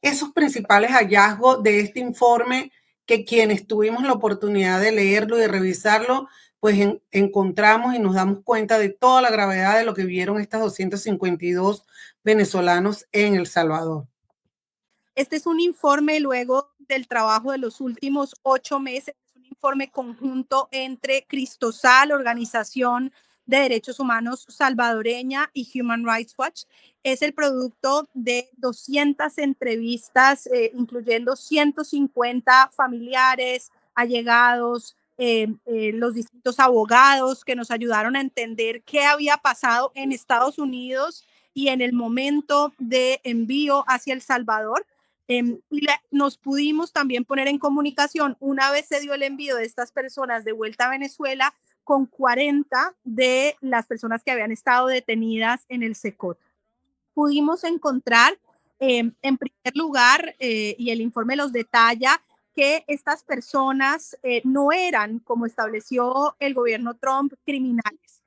esos principales hallazgos de este informe que quienes tuvimos la oportunidad de leerlo y de revisarlo, pues encontramos y nos damos cuenta de toda la gravedad de lo que vieron estas 252 venezolanos en El Salvador. Este es un informe luego del trabajo de los últimos 8 meses, es un informe conjunto entre Cristosal, Organización de Derechos Humanos Salvadoreña, y Human Rights Watch. Es el producto de 200 entrevistas, incluyendo 150 familiares, allegados, los distintos abogados que nos ayudaron a entender qué había pasado en Estados Unidos y en el momento de envío hacia El Salvador. Nos pudimos también poner en comunicación una vez se dio el envío de estas personas de vuelta a Venezuela con 40 de las personas que habían estado detenidas en el SECOT. Pudimos encontrar, en primer lugar, y el informe los detalla, que estas personas no eran, como estableció el gobierno Trump, criminales.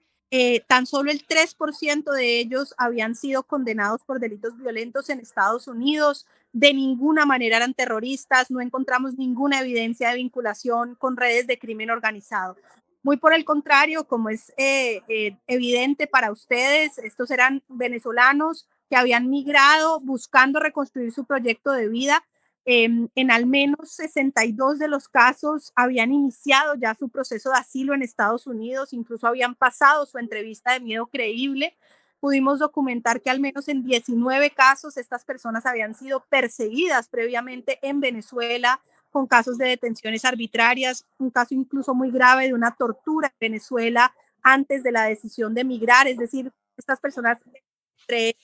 Tan solo el 3% de ellos habían sido condenados por delitos violentos en Estados Unidos. De ninguna manera eran terroristas, no encontramos ninguna evidencia de vinculación con redes de crimen organizado. Muy por el contrario, como es evidente para ustedes, estos eran venezolanos que habían migrado buscando reconstruir su proyecto de vida. En al menos 62 de los casos habían iniciado ya su proceso de asilo en Estados Unidos, incluso habían pasado su entrevista de miedo creíble. Pudimos documentar que al menos en 19 casos estas personas habían sido perseguidas previamente en Venezuela con casos de detenciones arbitrarias, un caso incluso muy grave de una tortura en Venezuela antes de la decisión de migrar, es decir, estas personas, entre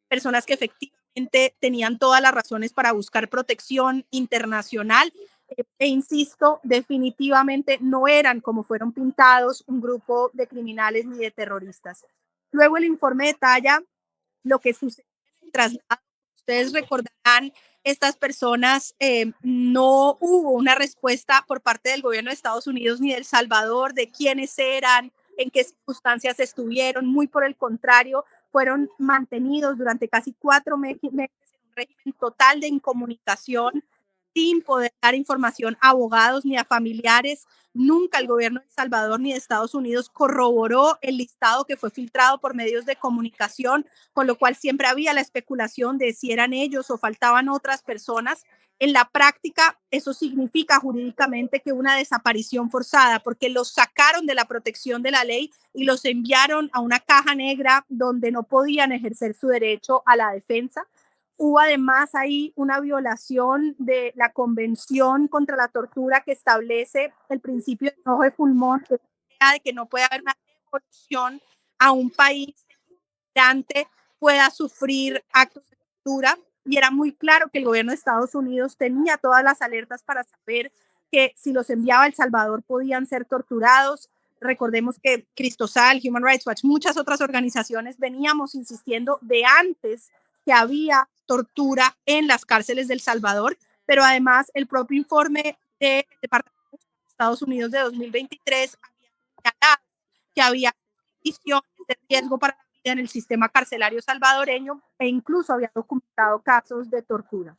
personas que efectivamente tenían todas las razones para buscar protección internacional. Insisto, definitivamente no eran, como fueron pintados, un grupo de criminales ni de terroristas. Luego el informe detalla lo que sucedió en el traslado. Ustedes recordarán, estas personas, no hubo una respuesta por parte del gobierno de Estados Unidos ni de El Salvador de quiénes eran, en qué circunstancias estuvieron. Muy por el contrario, fueron mantenidos durante casi 4 meses en un régimen total de incomunicación, sin poder dar información a abogados ni a familiares. Nunca el gobierno de El Salvador ni de Estados Unidos corroboró el listado que fue filtrado por medios de comunicación, con lo cual siempre había la especulación de si eran ellos o faltaban otras personas. En la práctica, eso significa jurídicamente que una desaparición forzada, porque los sacaron de la protección de la ley y los enviaron a una caja negra donde no podían ejercer su derecho a la defensa. Hubo además ahí una violación de la Convención contra la Tortura que establece el principio de no refoulement, de que no puede haber una devolución a un país migrante pueda sufrir actos de tortura. Y era muy claro que el gobierno de Estados Unidos tenía todas las alertas para saber que si los enviaba a El Salvador podían ser torturados. Recordemos que Cristosal, Human Rights Watch, muchas otras organizaciones veníamos insistiendo de antes que había tortura en las cárceles de El Salvador, pero además el propio informe del Departamento de Estados Unidos de 2023 había señalado que había condiciones de riesgo para la vida en el sistema carcelario salvadoreño e incluso había documentado casos de tortura.